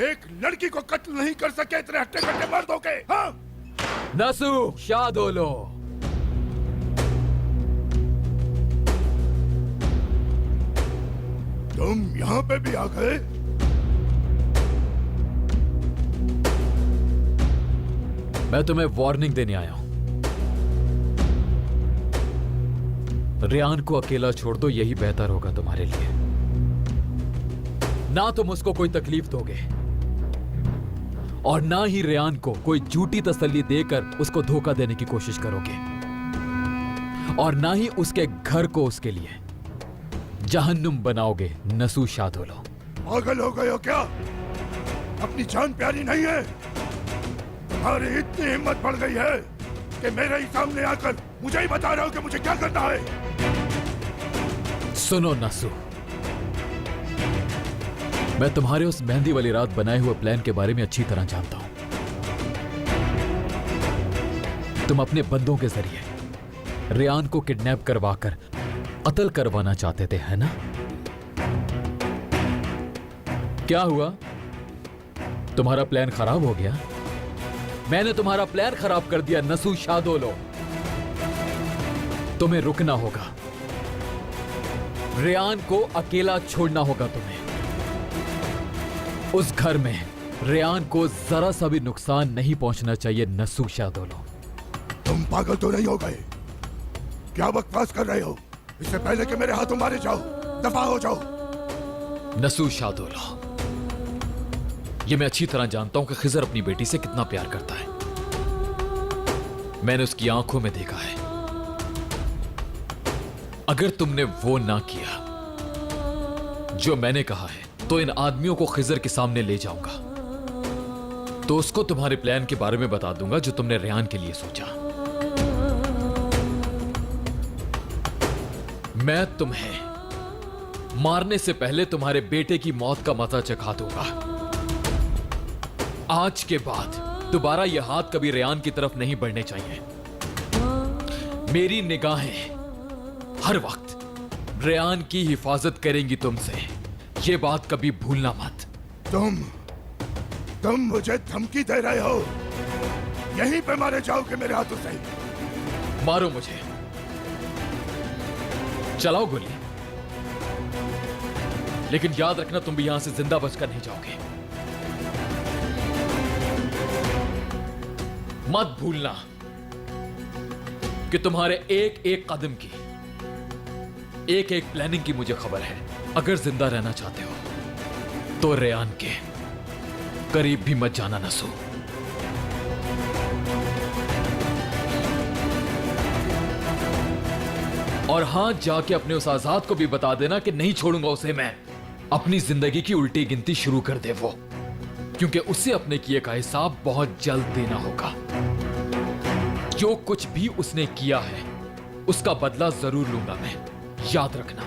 एक लड़की को कत्ल नहीं कर सके इतने हट्टे कट्टे मर्दों के। हाँ? नसू शादोलो, तुम यहाँ पे भी आ गए? मैं तुम्हें वार्निंग देने आया हूं। रेयान को अकेला छोड़ दो, यही बेहतर होगा तुम्हारे लिए। ना तुम उसको कोई तकलीफ दोगे और ना ही रेयान को कोई झूठी तसल्ली देकर उसको धोखा देने की कोशिश करोगे, और ना ही उसके घर को उसके लिए जहन्नुम बनाओगे। नसू शादोलो, पागल हो गए हो क्या? अपनी जान प्यारी नहीं है? तुम्हारी इतनी हिम्मत बढ़ गई है कि मेरे ही सामने आकर मुझे ही बता रहे हो कि मुझे क्या करना है? सुनो नसू, मैं तुम्हारे उस मेहंदी वाली रात बनाए हुए प्लान के बारे में अच्छी तरह जानता हूं। तुम अपने बंदों के जरिए रेयान को किडनैप करवाकर कत्ल करवाना चाहते थे, है ना? क्या हुआ? तुम्हारा प्लान खराब हो गया? मैंने तुम्हारा प्लान खराब कर दिया नसू शादोलो। तुम्हें रुकना होगा, रेयान को अकेला छोड़ना होगा तुम्हें। उस घर में रेयान को जरा सा भी नुकसान नहीं पहुंचना चाहिए नसू शादोलो। तुम पागल तो नहीं हो गए? क्या बकवास कर रहे हो? इससे पहले कि मेरे हाथों मारे जाओ, दफा हो जाओ। नसू शादोलो, ये मैं अच्छी तरह जानता हूं कि खिजर अपनी बेटी से कितना प्यार करता है। मैंने उसकी आंखों में देखा है। अगर तुमने वो ना किया जो मैंने कहा है, तो इन आदमियों को खिजर के सामने ले जाऊंगा, तो उसको तुम्हारे प्लान के बारे में बता दूंगा जो तुमने रेयान के लिए सोचा। मैं तुम्हें मारने से पहले तुम्हारे बेटे की मौत का मजा चखा दूंगा। आज के बाद दोबारा यह हाथ कभी रेयान की तरफ नहीं बढ़ने चाहिए। मेरी निगाहें हर वक्त रेयान की हिफाजत करेंगी तुमसे, यह बात कभी भूलना मत। तुम मुझे धमकी दे रहे हो? यहीं पे मारे जाओगे मेरे हाथों से? मारो मुझे, चलाओ गोली, लेकिन याद रखना तुम भी यहां से जिंदा बचकर नहीं जाओगे। मत भूलना कि तुम्हारे एक एक कदम की, एक एक प्लानिंग की मुझे खबर है। अगर जिंदा रहना चाहते हो तो रेयान के करीब भी मत जाना नसू। और हां, जाके अपने उस आजाद को भी बता देना कि नहीं छोड़ूंगा उसे मैं। अपनी जिंदगी की उल्टी गिनती शुरू कर दे वो, क्योंकि उसे अपने किए का हिसाब बहुत जल्द देना होगा। जो कुछ भी उसने किया है उसका बदला जरूर लूंगा मैं, याद रखना।